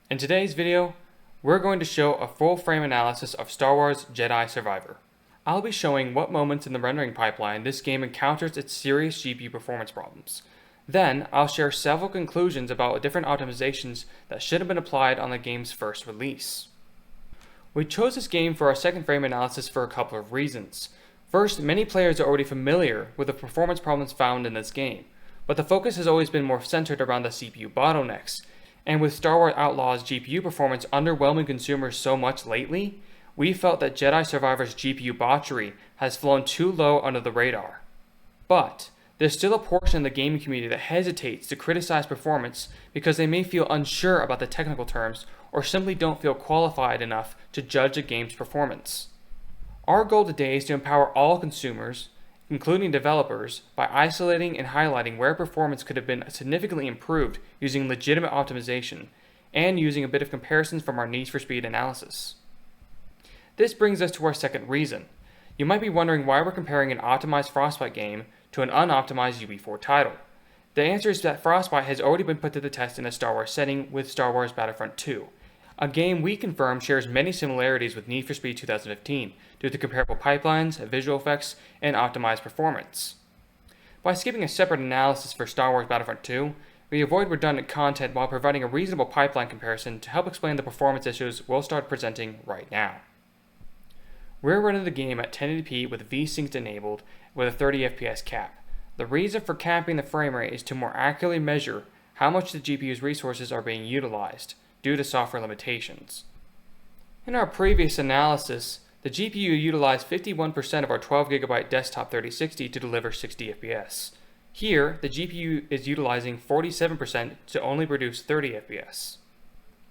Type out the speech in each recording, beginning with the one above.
In today's video, we're going to show a full frame analysis of Star Wars Jedi Survivor. I'll be showing what moments in the rendering pipeline this game encounters its serious GPU performance problems. Then, I'll share several conclusions about different optimizations that should have been applied on the game's first release. We chose this game for our second frame analysis for a couple of reasons. First, many players are already familiar with the performance problems found in this game, but the focus has always been more centered around the CPU bottlenecks. And with Star Wars OutLaws GPU performance underwhelming consumers so much lately, we felt that Jedi Survivor's GPU botchery has flown too low under the radar. But there's still a portion of the gaming community that hesitates to criticize performance because they may feel unsure about the technical terms or simply don't feel qualified enough to judge a game's performance. Our goal today is to empower all consumers, including developers, by isolating and highlighting where performance could have been significantly improved using legitimate optimization, and using a bit of comparisons from our needs for speed analysis. This brings us to our second reason. You might be wondering why we're comparing an optimized Frostbite game to an unoptimized UE4 title. The answer is that Frostbite has already been put to the test in a Star Wars setting with Star Wars Battlefront 2, a game we confirm shares many similarities with Need for Speed 2015 due to comparable pipelines, visual effects, and optimized performance. By skipping a separate analysis for Star Wars Battlefront 2, we avoid redundant content while providing a reasonable pipeline comparison to help explain the performance issues we'll start presenting right now. We're running the game at 1080p with VSync enabled with a 30 FPS cap. The reason for capping the frame rate is to more accurately measure how much the GPU's resources are being utilized due to software limitations. In our previous analysis, the GPU utilized 51% of our 12GB desktop 3060 to deliver 60 FPS. Here, the GPU is utilizing 47% to only produce 30 FPS.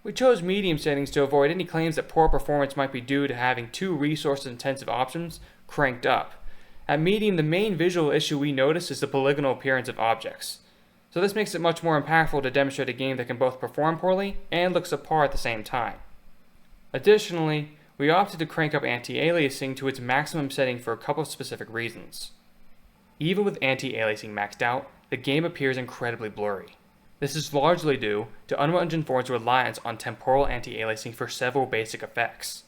We chose medium settings to avoid any claims that poor performance might be due to having two resource-intensive options cranked up. At medium, the main visual issue we notice is the polygonal appearance of objects. So this makes it much more impactful to demonstrate a game that can both perform poorly and look subpar at the same time. Additionally, we opted to crank up anti-aliasing to its maximum setting for a couple of specific reasons. Even with anti-aliasing maxed out, the game appears incredibly blurry. This is largely due to Unreal Engine 4's reliance on temporal anti-aliasing for several basic effects,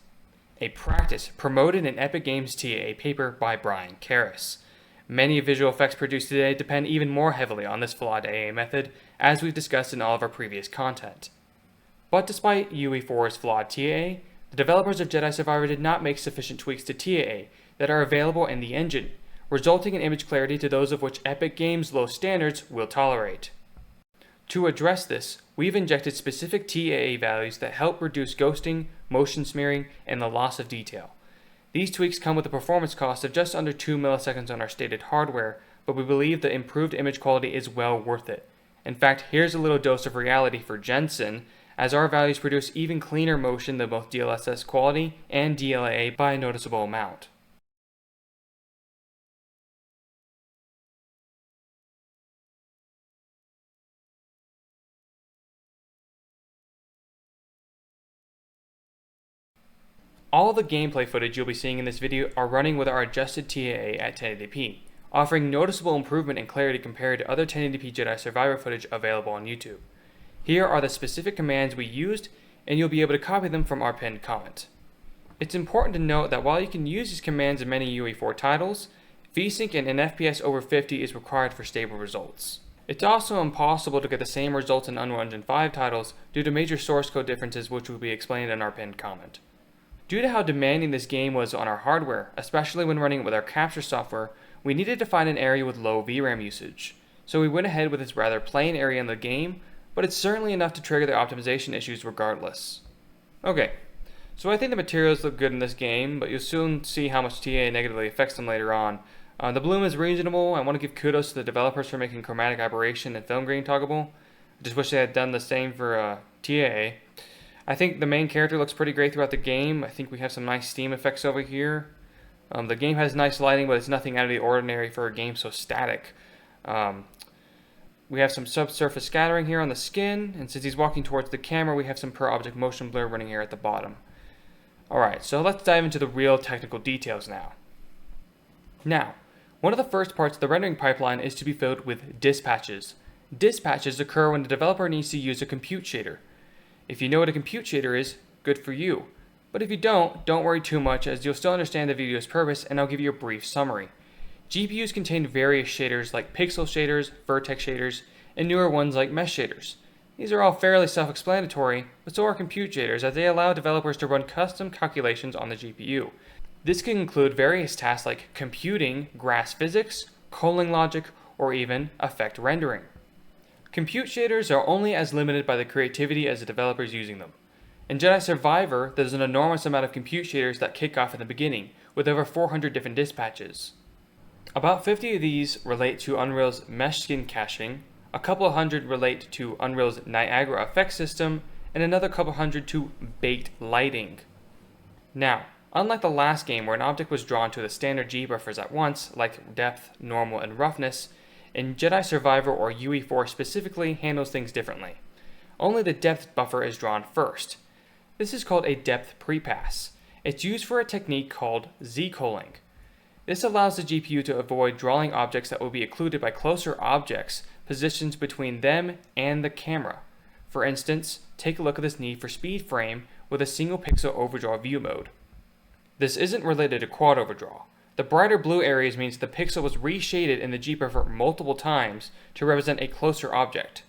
a practice promoted in Epic Games' TAA paper by Brian Karras. Many visual effects produced today depend even more heavily on this flawed AA method, as we've discussed in all of our previous content. But despite UE4's flawed TAA, the developers of Jedi Survivor did not make sufficient tweaks to TAA that are available in the engine, resulting in image clarity to those of which Epic Games' low standards will tolerate. To address this, we've injected specific TAA values that help reduce ghosting, motion smearing, and the loss of detail. These tweaks come with a performance cost of just under 2 milliseconds on our stated hardware, but we believe the improved image quality is well worth it. In fact, here's a little dose of reality for Jensen, as our values produce even cleaner motion than both DLSS quality and DLAA by a noticeable amount. All the gameplay footage you'll be seeing in this video are running with our adjusted TAA at 1080p, offering noticeable improvement in clarity compared to other 1080p Jedi Survivor footage available on YouTube. Here are the specific commands we used, and you'll be able to copy them from our pinned comment. It's important to note that while you can use these commands in many UE4 titles, VSync in an FPS over 50 is required for stable results. It's also impossible to get the same results in Unreal Engine 5 titles due to major source code differences, which will be explained in our pinned comment. Due to how demanding this game was on our hardware, especially when running it with our capture software, we needed to find an area with low VRAM usage. So we went ahead with this rather plain area in the game, but it's certainly enough to trigger the optimization issues regardless. Okay, so I think the materials look good in this game, but you'll soon see how much TAA negatively affects them later on. The bloom is reasonable. I want to give kudos to the developers for making chromatic aberration and film grain toggable. I just wish they had done the same for TAA. I think the main character looks pretty great throughout the game. I think we have some nice steam effects over here. The game has nice lighting, but it's nothing out of the ordinary for a game so static. We have some subsurface scattering here on the skin, and since he's walking towards the camera, we have some per object motion blur running here at the bottom. Alright, so let's dive into the real technical details now. Now, one of the first parts of the rendering pipeline is to be filled with dispatches. Dispatches occur when the developer needs to use a compute shader. If you know what a compute shader is, good for you. But if you don't worry too much, as you'll still understand the video's purpose, and I'll give you a brief summary. GPUs contain various shaders like pixel shaders, vertex shaders, and newer ones like mesh shaders. These are all fairly self-explanatory, but so are compute shaders, as they allow developers to run custom calculations on the GPU. This can include various tasks like computing graph physics, calling logic, or even effect rendering. Compute shaders are only as limited by the creativity as the developers using them. In Jedi Survivor, there's an enormous amount of compute shaders that kick off in the beginning, with over 400 different dispatches. About 50 of these relate to Unreal's mesh skin caching, a couple hundred relate to Unreal's Niagara effect system, and another couple hundred to baked lighting. Now, unlike the last game where an object was drawn to the standard G buffers at once, like depth, normal, and roughness, in Jedi Survivor or UE4 specifically handles things differently. Only the depth buffer is drawn first. This is called a depth prepass. It's used for a technique called Z-culling. This allows the GPU to avoid drawing objects that will be occluded by closer objects positioned between them and the camera. For instance, take a look at this need for speed frame with a single pixel overdraw view mode. This isn't related to quad overdraw. The brighter blue areas means the pixel was reshaded in the G-buffer multiple times to represent a closer object.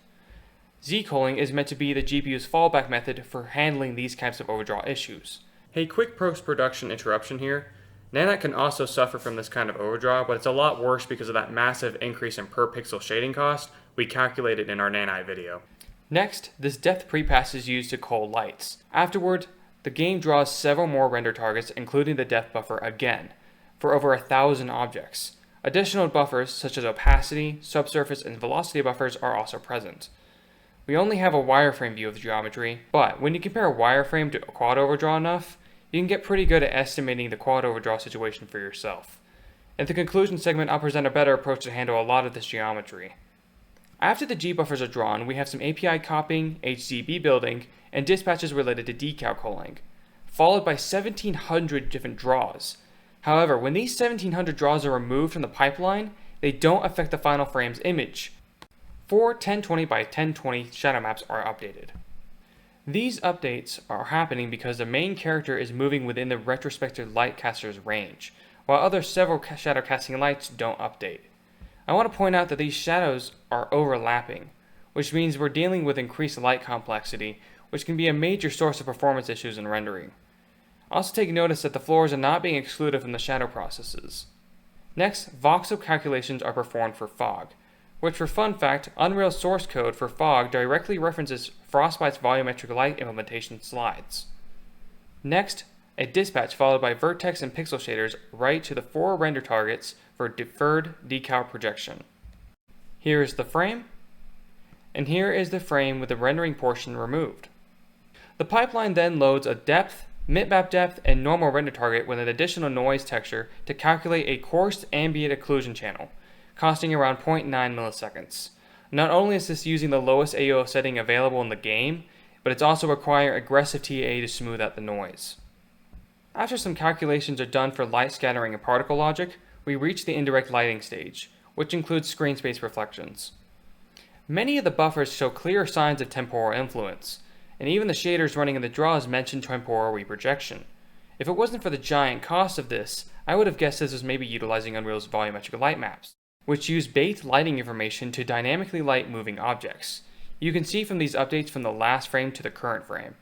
Z-culling is meant to be the GPU's fallback method for handling these types of overdraw issues. Hey, quick post-production interruption here. Nanite can also suffer from this kind of overdraw, but it's a lot worse because of that massive increase in per pixel shading cost we calculated in our Nanite video. Next, this depth prepass is used to cull lights. Afterward, the game draws several more render targets, including the depth buffer again, for over 1,000 objects. Additional buffers such as opacity, subsurface, and velocity buffers are also present. We only have a wireframe view of the geometry, but when you compare a wireframe to a quad overdraw enough, you can get pretty good at estimating the quad overdraw situation for yourself. In the conclusion segment, I'll present a better approach to handle a lot of this geometry. After the G buffers are drawn, we have some API copying, HZB building, and dispatches related to decal culling, followed by 1,700 different draws. However, when these 1,700 draws are removed from the pipeline, they don't affect the final frame's image. 4 1020 by 1020 shadow maps are updated. These updates are happening because the main character is moving within the retrospective light caster's range, while other several shadow casting lights don't update. I want to point out that these shadows are overlapping, which means we're dealing with increased light complexity, which can be a major source of performance issues in rendering. Also take notice that the floors are not being excluded from the shadow processes. Next, voxel calculations are performed for fog, which for fun fact, Unreal's source code for fog directly references Frostbite's volumetric light implementation slides. Next, a dispatch followed by vertex and pixel shaders write to the 4 render targets for deferred decal projection. Here is the frame, and here is the frame with the rendering portion removed. The pipeline then loads a depth, mid-map depth, and normal render target with an additional noise texture to calculate a coarse ambient occlusion channel, costing around 0.9 milliseconds. Not only is this using the lowest AO setting available in the game, but it's also requiring aggressive TAA to smooth out the noise. After some calculations are done for light scattering and particle logic, we reach the indirect lighting stage, which includes screen space reflections. Many of the buffers show clear signs of temporal influence, and even the shaders running in the draws mention temporal reprojection. If it wasn't for the giant cost of this, I would have guessed this was maybe utilizing Unreal's volumetric light maps, which use baked lighting information to dynamically light moving objects. You can see from these updates from the last frame to the current frame.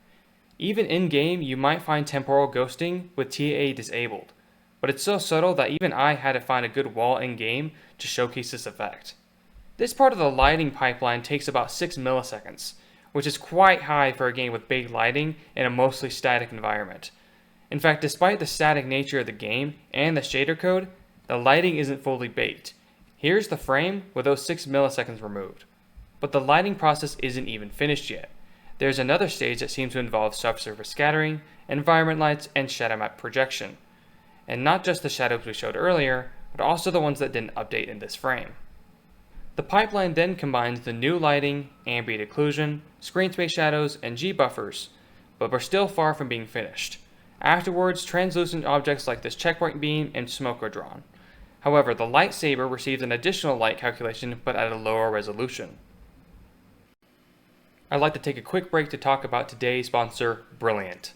Even in-game, you might find temporal ghosting with TAA disabled, but it's so subtle that even I had to find a good wall in-game to showcase this effect. This part of the lighting pipeline takes about 6 milliseconds, which is quite high for a game with baked lighting in a mostly static environment. In fact, despite the static nature of the game and the shader code, the lighting isn't fully baked. Here's the frame with those 6 milliseconds removed. But the lighting process isn't even finished yet. There's another stage that seems to involve subsurface scattering, environment lights, and shadow map projection. And not just the shadows we showed earlier, but also the ones that didn't update in this frame. The pipeline then combines the new lighting, ambient occlusion, screen space shadows, and G buffers, but we're still far from being finished. Afterwards, translucent objects like this checkpoint beam and smoke are drawn. However, the lightsaber receives an additional light calculation but at a lower resolution. I'd like to take a quick break to talk about today's sponsor, Brilliant.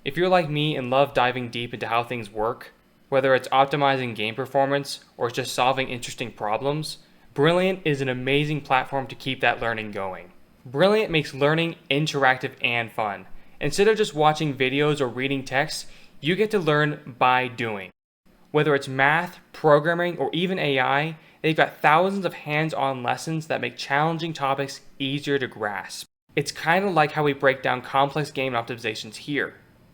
If you're like me and love diving deep into how things work, whether it's optimizing game performance or just solving interesting problems, Brilliant is an amazing platform to keep that learning going. Brilliant makes learning interactive and fun. Instead of just watching videos or reading text, you get to learn by doing. Whether it's math, programming, or even AI, they've got thousands of hands-on lessons that make challenging topics easier to grasp. It's kind of like how we break down complex game optimizations here,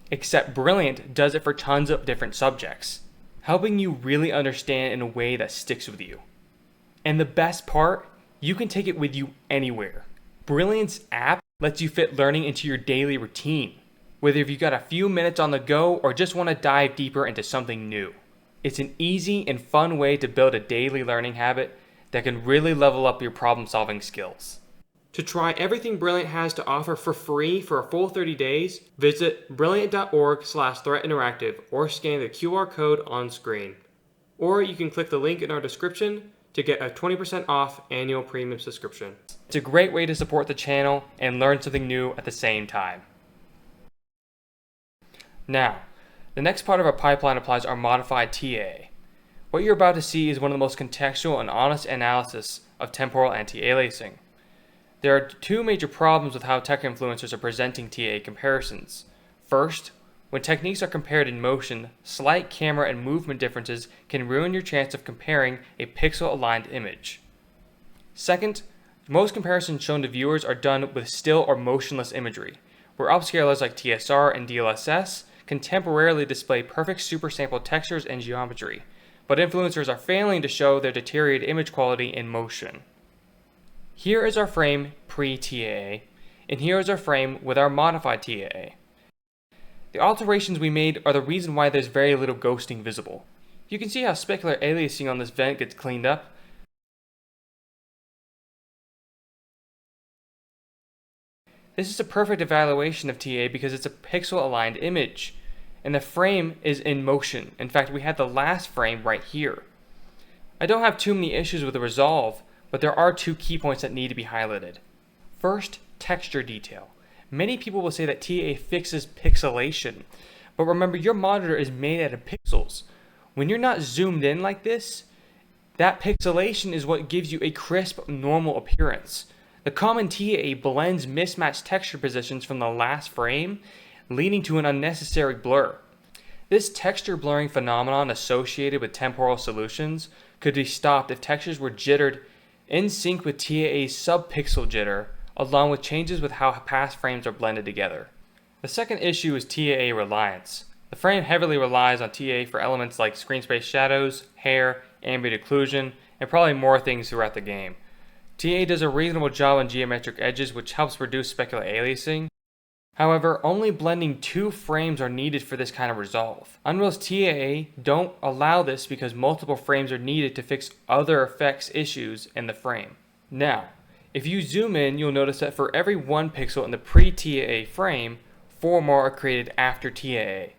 except Brilliant does it for tons of different subjects, helping you really understand in a way that sticks with you. And the best part, you can take it with you anywhere. Brilliant's app lets you fit learning into your daily routine, whether you've got a few minutes on the go or just want to dive deeper into something new. It's an easy and fun way to build a daily learning habit that can really level up your problem-solving skills. To try everything Brilliant has to offer for free for a full 30 days, visit brilliant.org/threatinteractive or scan the QR code on screen. Or you can click the link in our description to get a 20% off annual premium subscription. It's a great way to support the channel and learn something new at the same time. Now, the next part of our pipeline applies our modified TAA. What you're about to see is one of the most contextual and honest analysis of temporal anti-aliasing. There are two major problems with how tech influencers are presenting TAA comparisons. First, when techniques are compared in motion, slight camera and movement differences can ruin your chance of comparing a pixel-aligned image. Second, most comparisons shown to viewers are done with still or motionless imagery, where upscalers like TSR and DLSS can temporarily display perfect supersample textures and geometry, but influencers are failing to show their deteriorated image quality in motion. Here is our frame pre-TAA, and here is our frame with our modified TAA. The alterations we made are the reason why there's very little ghosting visible. You can see how specular aliasing on this vent gets cleaned up. This is a perfect evaluation of TAA because it's a pixel-aligned image, and the frame is in motion. In fact, we had the last frame right here. I don't have too many issues with the resolve, but there are two key points that need to be highlighted. First, texture detail. Many people will say that TAA fixes pixelation, but remember your monitor is made out of pixels. When you're not zoomed in like this, that pixelation is what gives you a crisp, normal appearance. The common TAA blends mismatched texture positions from the last frame, leading to an unnecessary blur. This texture blurring phenomenon associated with temporal solutions could be stopped if textures were jittered in sync with TAA's subpixel jitter, along with changes with how past frames are blended together. The second issue is TAA reliance. The frame heavily relies on TAA for elements like screen space shadows, hair, ambient occlusion, and probably more things throughout the game. TAA does a reasonable job on geometric edges, which helps reduce specular aliasing. However, only blending 2 frames are needed for this kind of resolve. Unreal's TAA don't allow this because multiple frames are needed to fix other effects issues in the frame. Now, if you zoom in, you'll notice that for every 1 pixel in the pre-TAA frame, 4 more are created after TAA.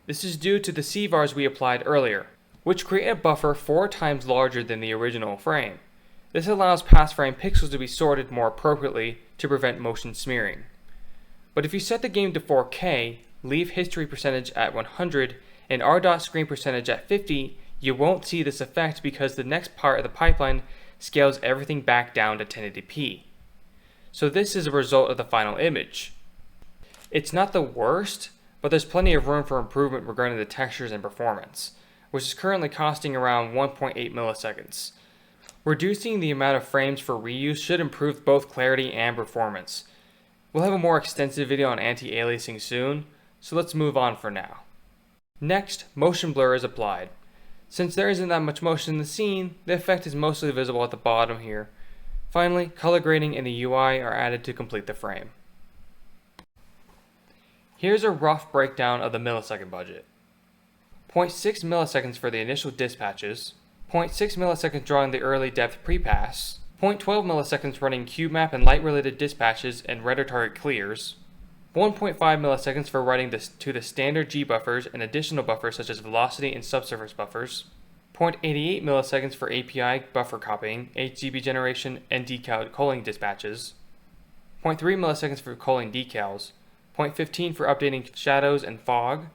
This is due to the CVARs we applied earlier, which create a buffer 4 times larger than the original frame. This allows past frame pixels to be sorted more appropriately to prevent motion smearing. But if you set the game to 4K, leave history percentage at 100, and RDOT screen percentage at 50, you won't see this effect because the next part of the pipeline scales everything back down to 1080p. So this is a result of the final image. It's not the worst, but there's plenty of room for improvement regarding the textures and performance, which is currently costing around 1.8 milliseconds. Reducing the amount of frames for reuse should improve both clarity and performance. We'll have a more extensive video on anti-aliasing soon, so let's move on for now. Next, motion blur is applied. Since there isn't that much motion in the scene, the effect is mostly visible at the bottom here. Finally, color grading and the UI are added to complete the frame. Here's a rough breakdown of the millisecond budget. 0.6 milliseconds for the initial dispatches, 0.6 milliseconds drawing the early depth prepass, 0.12 milliseconds running cube map and light related dispatches and render target clears, 1.5 milliseconds for writing to the standard G buffers and additional buffers such as velocity and subsurface buffers, 0.88 milliseconds for API buffer copying, HGB generation, and Decal calling dispatches, 0.3 milliseconds for culling decals, 0.15 for updating shadows and fog,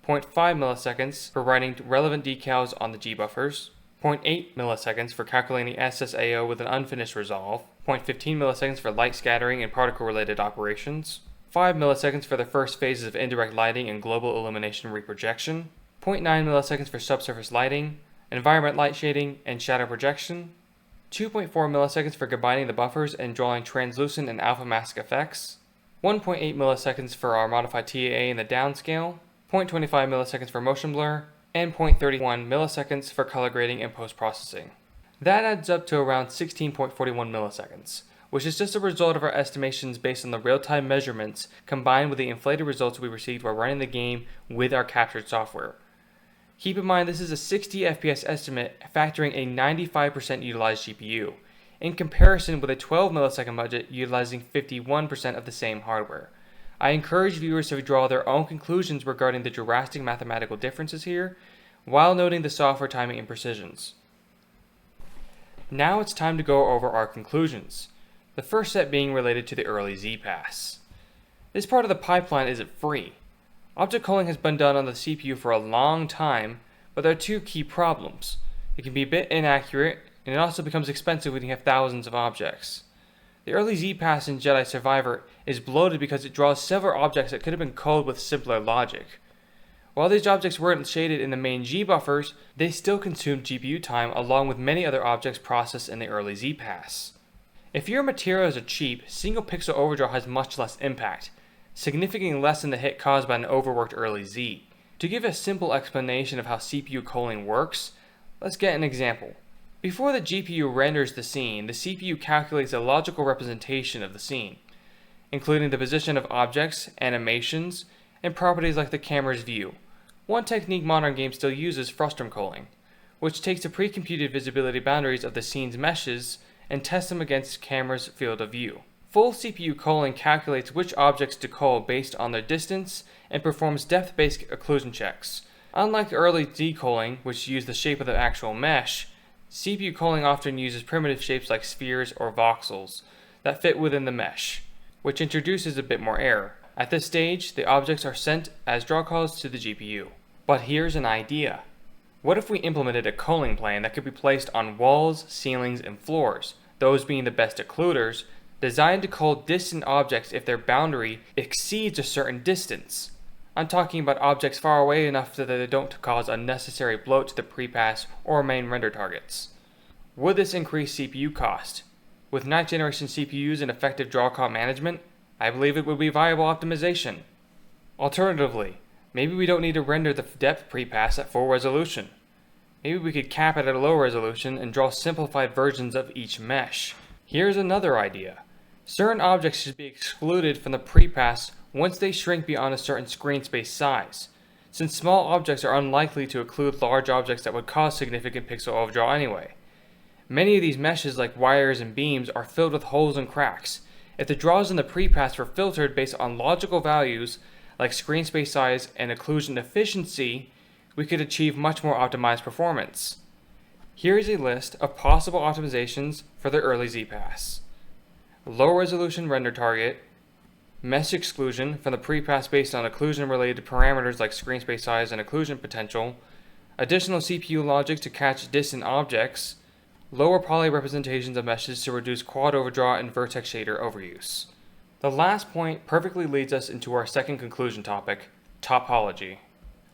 0.5 milliseconds for writing relevant decals on the G buffers, 0.8 milliseconds for calculating SSAO with an unfinished resolve, 0.15 milliseconds for light scattering and particle-related operations, 5 milliseconds for the first phases of indirect lighting and global illumination reprojection, 0.9 milliseconds for subsurface lighting, environment light shading, and shadow projection, 2.4 milliseconds for combining the buffers and drawing translucent and alpha mask effects, 1.8 milliseconds for our modified TAA in the downscale, 0.25 milliseconds for motion blur, and 0.31 milliseconds for color grading and post-processing. That adds up to around 16.41 milliseconds, which is just a result of our estimations based on the real-time measurements combined with the inflated results we received while running the game with our captured software. Keep in mind this is a 60 FPS estimate factoring a 95% utilized GPU, in comparison with a 12 millisecond budget utilizing 51% of the same hardware. I encourage viewers to draw their own conclusions regarding the drastic mathematical differences here, while noting the software timing imprecisions. Now it's time to go over our conclusions, the first set being related to the early Z-Pass. This part of the pipeline isn't free. Object culling has been done on the CPU for a long time, but there are two key problems. It can be a bit inaccurate, and it also becomes expensive when you have thousands of objects. The early Z-Pass in Jedi Survivor is bloated because it draws several objects that could have been culled with simpler logic. While these objects weren't shaded in the main G buffers, they still consumed GPU time along with many other objects processed in the early Z-Pass. If your materials are cheap, single pixel overdraw has much less impact, significantly less than the hit caused by an overworked early Z. To give a simple explanation of how CPU culling works, let's get an example. Before the GPU renders the scene, the CPU calculates a logical representation of the scene, including the position of objects, animations, and properties like the camera's view. One technique modern games still use is frustum culling, which takes the pre-computed visibility boundaries of the scene's meshes and tests them against camera's field of view. Full CPU culling calculates which objects to cull based on their distance and performs depth-based occlusion checks. Unlike early deculling, which use the shape of the actual mesh, CPU culling often uses primitive shapes like spheres or voxels that fit within the mesh, which introduces a bit more error. At this stage, the objects are sent as draw calls to the GPU. But here's an idea. What if we implemented a culling plane that could be placed on walls, ceilings, and floors, those being the best occluders, designed to cull distant objects if their boundary exceeds a certain distance? I'm talking about objects far away enough so that they don't cause unnecessary bloat to the prepass or main render targets. Would this increase CPU cost? With 9th generation CPUs and effective draw call management, I believe it would be viable optimization. Alternatively, maybe we don't need to render the depth prepass at full resolution. Maybe we could cap it at a low resolution and draw simplified versions of each mesh. Here's another idea. Certain objects should be excluded from the prepass once they shrink beyond a certain screen space size, since small objects are unlikely to occlude large objects that would cause significant pixel overdraw anyway. Many of these meshes like wires and beams are filled with holes and cracks. If the draws in the prepass were filtered based on logical values like screen space size and occlusion efficiency, we could achieve much more optimized performance. Here is a list of possible optimizations for the early Z-Pass. Low resolution render target, mesh exclusion from the prepass based on occlusion related parameters like screen space size and occlusion potential, additional CPU logic to catch distant objects, lower poly representations of meshes to reduce quad overdraw and vertex shader overuse. The last point perfectly leads us into our second conclusion topic, topology.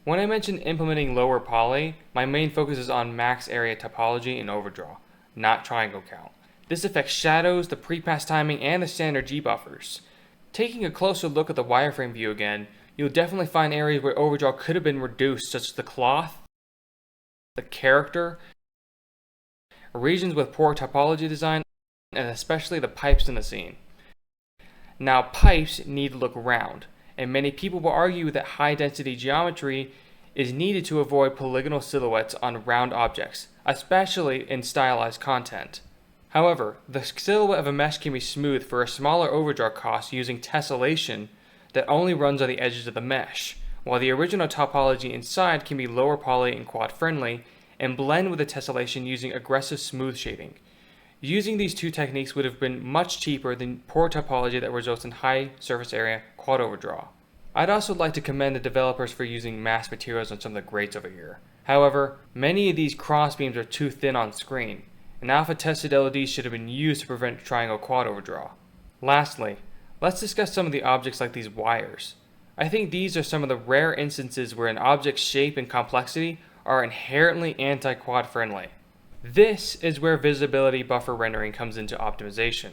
When I mention implementing lower poly, my main focus is on max area topology and overdraw, not triangle count. This affects shadows, the prepass timing, and the standard G buffers. Taking a closer look at the wireframe view again, you'll definitely find areas where overdraw could have been reduced, such as the cloth, the character, regions with poor topology design, and especially the pipes in the scene. Now, pipes need to look round, and many people will argue that high-density geometry is needed to avoid polygonal silhouettes on round objects, especially in stylized content. However, the silhouette of a mesh can be smoothed for a smaller overdraw cost using tessellation that only runs on the edges of the mesh, while the original topology inside can be lower poly and quad friendly and blend with the tessellation using aggressive smooth shading. Using these two techniques would have been much cheaper than poor topology that results in high surface area quad overdraw. I'd also like to commend the developers for using masked materials on some of the greats over here. However, many of these crossbeams are too thin on screen, and alpha tested LEDs should have been used to prevent triangle quad overdraw. Lastly, let's discuss some of the objects like these wires. I think these are some of the rare instances where an object's shape and complexity are inherently anti-quad friendly. This is where visibility buffer rendering comes into optimization,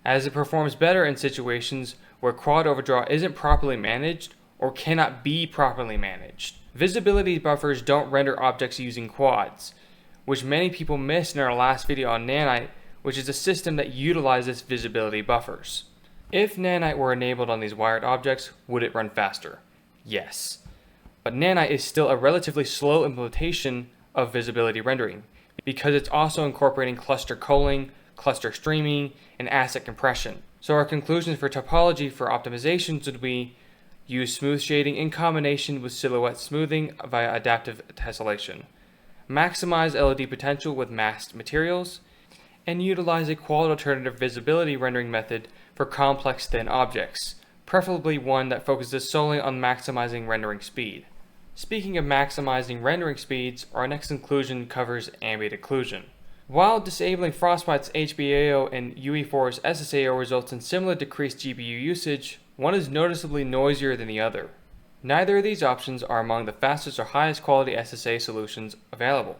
as it performs better in situations where quad overdraw isn't properly managed or cannot be properly managed. Visibility buffers don't render objects using quads, which many people missed in our last video on Nanite, which is a system that utilizes visibility buffers. If Nanite were enabled on these wired objects, would it run faster? Yes. But Nanite is still a relatively slow implementation of visibility rendering, because it's also incorporating cluster culling, cluster streaming, and asset compression. So our conclusions for topology for optimizations would be use smooth shading in combination with silhouette smoothing via adaptive tessellation, maximize LED potential with masked materials, and utilize a quad alternative visibility rendering method for complex thin objects, preferably one that focuses solely on maximizing rendering speed. Speaking of maximizing rendering speeds, our next conclusion covers ambient occlusion. While disabling Frostbite's HBAO and UE4's SSAO results in similar decreased GPU usage, one is noticeably noisier than the other. Neither of these options are among the fastest or highest quality SSA solutions available.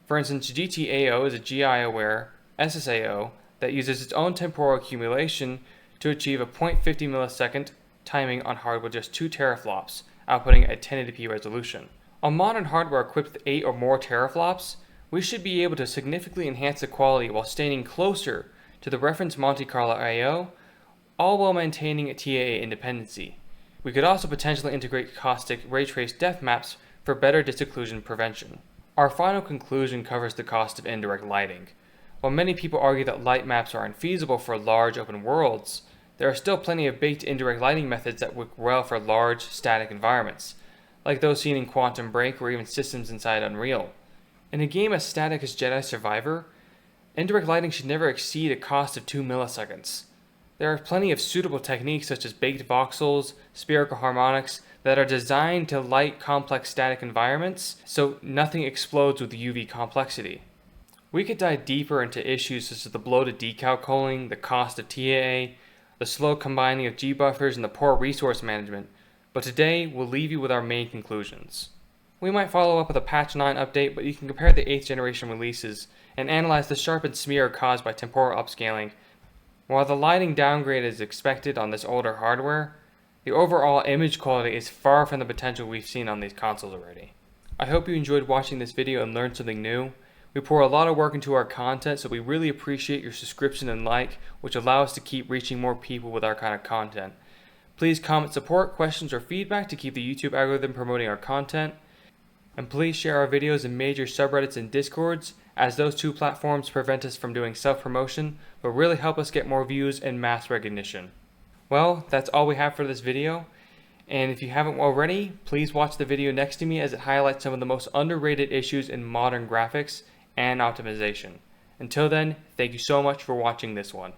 For instance, GTAO is a GI-aware SSAO that uses its own temporal accumulation to achieve a 0.50 millisecond timing on hardware with just 2 teraflops, outputting a 1080p resolution. On modern hardware equipped with 8 or more teraflops, we should be able to significantly enhance the quality while staying closer to the reference Monte Carlo I/O, all while maintaining a TAA independency. We could also potentially integrate caustic ray trace depth maps for better disocclusion prevention. Our final conclusion covers the cost of indirect lighting. While many people argue that light maps are unfeasible for large open worlds, there are still plenty of baked indirect lighting methods that work well for large static environments, like those seen in Quantum Break or even systems inside Unreal. In a game as static as Jedi Survivor, indirect lighting should never exceed a cost of 2 milliseconds. There are plenty of suitable techniques such as baked voxels, spherical harmonics, that are designed to light complex static environments so nothing explodes with UV complexity. We could dive deeper into issues such as the bloated decal culling, the cost of TAA, the slow combining of G buffers, and the poor resource management, but today we'll leave you with our main conclusions. We might follow up with a patch 9 update, but you can compare the 8th generation releases and analyze the sharpened smear caused by temporal upscaling. While the lighting downgrade is expected on this older hardware, the overall image quality is far from the potential we've seen on these consoles already. I hope you enjoyed watching this video and learned something new. We pour a lot of work into our content, so we really appreciate your subscription and like, which allow us to keep reaching more people with our kind of content. Please comment support, questions, or feedback to keep the YouTube algorithm promoting our content. And please share our videos in major subreddits and discords, as those two platforms prevent us from doing self-promotion, but really help us get more views and mass recognition. Well, that's all we have for this video, and if you haven't already, please watch the video next to me as it highlights some of the most underrated issues in modern graphics and optimization. Until then, thank you so much for watching this one.